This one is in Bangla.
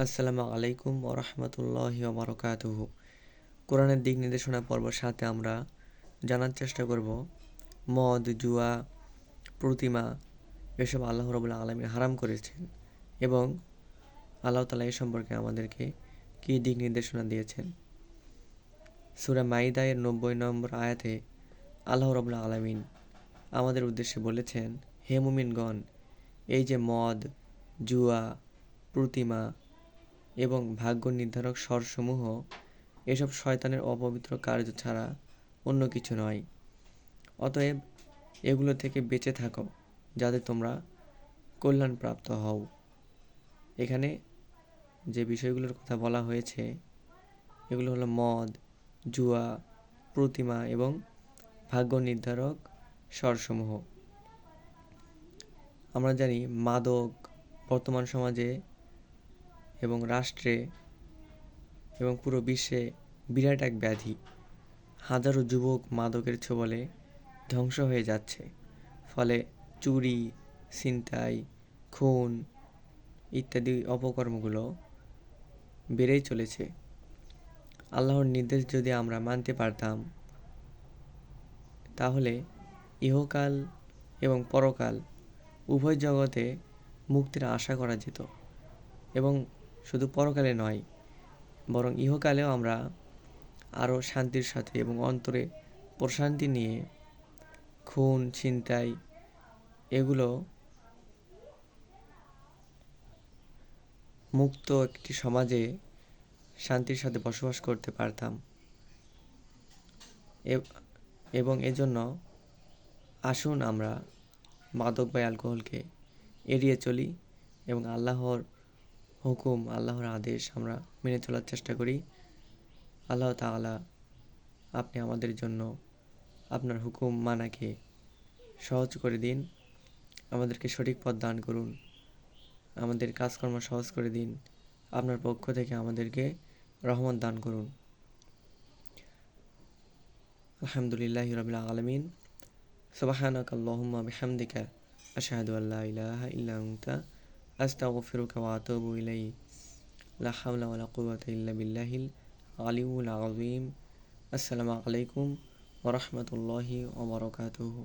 আসসালামু আলাইকুম ওরহমতুল্লাহি ওবরকাতুহু। কোরআনের দিক নির্দেশনা পর্ব সাথে আমরা জানার চেষ্টা করব মদ, জুয়া, প্রতিমা এসব আল্লাহ রাব্বুল আলামিন হারাম করেছেন এবং আল্লাহ তাআলা এ সম্পর্কে আমাদেরকে কী দিক নির্দেশনা দিয়েছেন। সূরা মাইদা এর ৯০ নম্বর আয়াতে আল্লাহ রাব্বুল আলামিন আমাদের উদ্দেশ্যে বলেছেন, হে মুমিনগণ, এই যে মদ, জুয়া, প্রতিমা এবং ভাগ্য নির্ধারক স্বরসমূহ এসব শয়তানের অপবিত্র কার্য ছাড়া অন্য কিছু নয়। অতএব এগুলো থেকে বেঁচে থাকো যাতে তোমরা কল্যাণপ্রাপ্ত হও। এখানে যে বিষয়গুলোর কথা বলা হয়েছে এগুলো হলো মদ, জুয়া, প্রতিমা এবং ভাগ্য নির্ধারক স্বরসমূহ। আমরা জানি মাদক বর্তমান সমাজে এবং রাষ্ট্রে এবং পুরো বিশ্বে বিরাট এক ব্যাধি। হাজারো যুবক মাদকের ছোবলে ধ্বংস হয়ে যাচ্ছে। ফলে চুরি, ছিনতাই, খুন ইত্যাদি অপকর্মগুলো বেড়েই চলেছে। আল্লাহর নির্দেশ যদি আমরা মানতে পারতাম তাহলে ইহকাল এবং পরকাল উভয় জগতে মুক্তির আশা করা যেত এবং শুধু পরকালে নয় বরং ইহকালেও আমরা আরও শান্তির সাথে এবং অন্তরে প্রশান্তি নিয়ে খুন, ছিনতাই এগুলো মুক্ত একটি সমাজে শান্তির সাথে বসবাস করতে পারতাম। এবং এজন্য আসুন আমরা মাদক বা অ্যালকোহলকে এড়িয়ে চলি এবং আল্লাহর হুকুম, আল্লাহর আদেশ আমরা মেনে চলার চেষ্টা করি। আল্লাহ তাআলা আপনি আমাদের জন্য আপনার হুকুম মানাকে সহজ করে দিন, আমাদেরকে সঠিক পথ দান করুন, আমাদের কাজকর্ম সহজ করে দিন, আপনার পক্ষ থেকে আমাদেরকে রহমত দান করুন। আলহামদুলিল্লাহি রাব্বিল আলামিন। সুবহানাকা আল্লাহুম্মা বিহামদিকা আশহাদু আল্লা ইলাহা ইল্লা আনতা আস্তাগফিরুকা ওয়া আতুবু ইলাইক। লা হাওলা ওয়ালা কুওয়াতা ইল্লা বিল্লাহিল আলিয়্যিল আযীম। আসসালামু আলাইকুম ওয়া রাহমাতুল্লাহি ওয়া বারাকাতুহু।